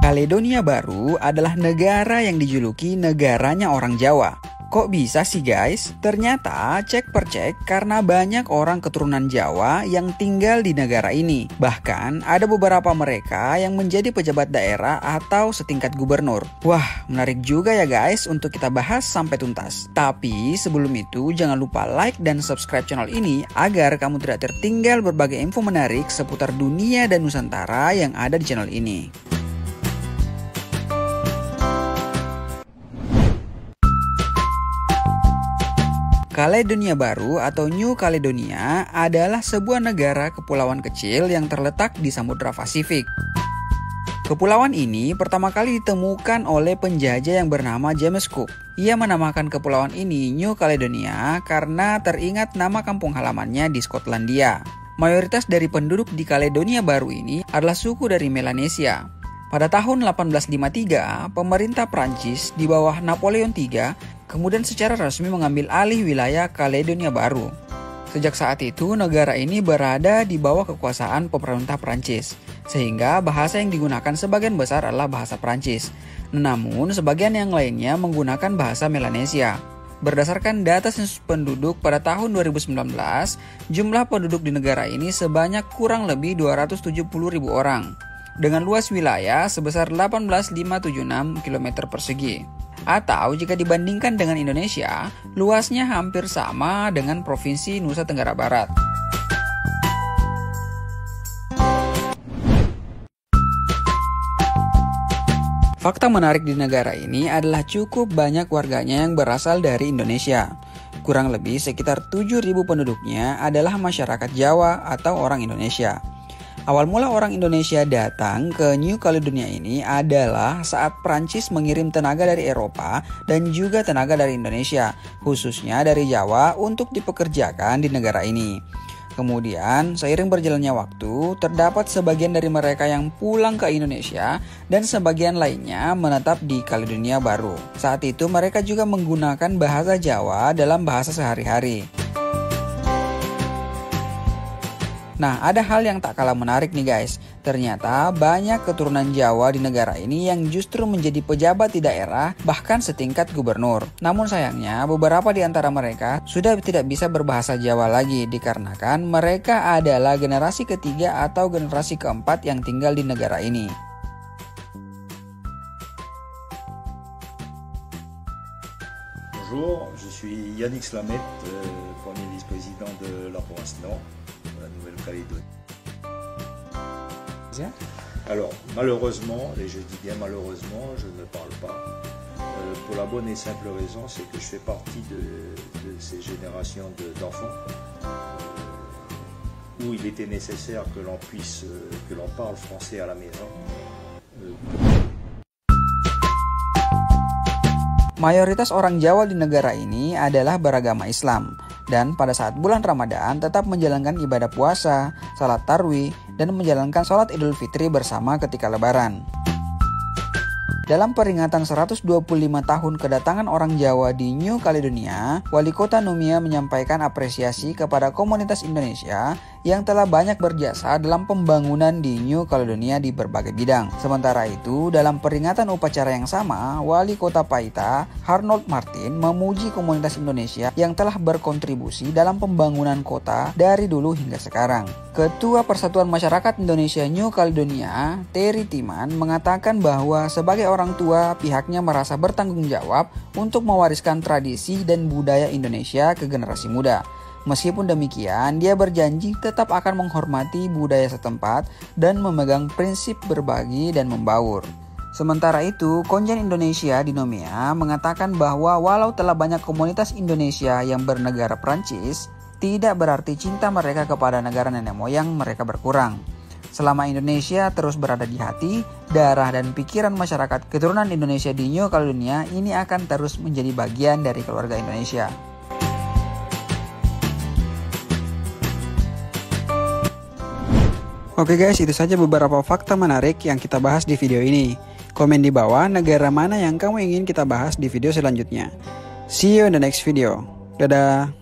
Kaledonia Baru adalah negara yang dijuluki negaranya orang Jawa. Kok bisa sih guys? Ternyata cek per cek karena banyak orang keturunan Jawa yang tinggal di negara ini. Bahkan ada beberapa mereka yang menjadi pejabat daerah atau setingkat gubernur. Wah, menarik juga ya guys untuk kita bahas sampai tuntas. Tapi sebelum itu jangan lupa like dan subscribe channel ini agar kamu tidak tertinggal berbagai info menarik seputar dunia dan Nusantara yang ada di channel ini. Kaledonia Baru atau New Caledonia adalah sebuah negara kepulauan kecil yang terletak di Samudra Pasifik. Kepulauan ini pertama kali ditemukan oleh penjajah yang bernama James Cook. Ia menamakan kepulauan ini New Caledonia karena teringat nama kampung halamannya di Skotlandia. Mayoritas dari penduduk di Kaledonia Baru ini adalah suku dari Melanesia. Pada tahun 1853, pemerintah Prancis di bawah Napoleon III kemudian secara resmi mengambil alih wilayah Kaledonia Baru. Sejak saat itu, negara ini berada di bawah kekuasaan pemerintah Prancis, sehingga bahasa yang digunakan sebagian besar adalah bahasa Prancis. Namun, sebagian yang lainnya menggunakan bahasa Melanesia. Berdasarkan data sensus penduduk pada tahun 2019, jumlah penduduk di negara ini sebanyak kurang lebih 270.000 orang, dengan luas wilayah sebesar 18.576 km persegi. Atau jika dibandingkan dengan Indonesia, luasnya hampir sama dengan Provinsi Nusa Tenggara Barat. Fakta menarik di negara ini adalah cukup banyak warganya yang berasal dari Indonesia. Kurang lebih sekitar 7.000 penduduknya adalah masyarakat Jawa atau orang Indonesia. Awal mula orang Indonesia datang ke New Caledonia ini adalah saat Prancis mengirim tenaga dari Eropa dan juga tenaga dari Indonesia, khususnya dari Jawa untuk dipekerjakan di negara ini. Kemudian, seiring berjalannya waktu, terdapat sebagian dari mereka yang pulang ke Indonesia dan sebagian lainnya menetap di Kaledonia Baru. Saat itu mereka juga menggunakan bahasa Jawa dalam bahasa sehari-hari. Nah, ada hal yang tak kalah menarik nih guys. Ternyata banyak keturunan Jawa di negara ini yang justru menjadi pejabat di daerah, bahkan setingkat gubernur. Namun sayangnya, beberapa di antara mereka sudah tidak bisa berbahasa Jawa lagi dikarenakan mereka adalah generasi ketiga atau generasi keempat yang tinggal di negara ini. Bonjour, je suis Yannick Slamet, premier vice-président de la province Nord, de la Nouvelle-Calédonie. Alors, malheureusement, et je dis bien malheureusement, je ne parle pas, pour la bonne et simple raison, c'est que je fais partie de ces générations d'enfants où il était nécessaire que l'on puisse, que l'on parle français à la maison. Mayoritas orang Jawa di negara ini adalah beragama Islam dan pada saat bulan Ramadan tetap menjalankan ibadah puasa, salat tarawih, dan menjalankan sholat Idul Fitri bersama ketika Lebaran. Dalam peringatan 125 tahun kedatangan orang Jawa di New Caledonia, Wali Kota Numia menyampaikan apresiasi kepada komunitas Indonesia yang telah banyak berjasa dalam pembangunan di New Caledonia di berbagai bidang. Sementara itu, dalam peringatan upacara yang sama, Wali Kota Paita, Arnold Martin, memuji komunitas Indonesia yang telah berkontribusi dalam pembangunan kota dari dulu hingga sekarang. Ketua Persatuan Masyarakat Indonesia New Caledonia, Terry Timan, mengatakan bahwa sebagai orang tua, pihaknya merasa bertanggung jawab untuk mewariskan tradisi dan budaya Indonesia ke generasi muda. Meskipun demikian, dia berjanji tetap akan menghormati budaya setempat dan memegang prinsip berbagi dan membaur. Sementara itu, Konjen Indonesia di Numia mengatakan bahwa walau telah banyak komunitas Indonesia yang bernegara Prancis, tidak berarti cinta mereka kepada negara nenek moyang mereka berkurang. Selama Indonesia terus berada di hati, darah dan pikiran masyarakat keturunan Indonesia di New Caledonia ini akan terus menjadi bagian dari keluarga Indonesia. Oke guys, itu saja beberapa fakta menarik yang kita bahas di video ini. Komen di bawah negara mana yang kamu ingin kita bahas di video selanjutnya. See you in the next video. Dadah.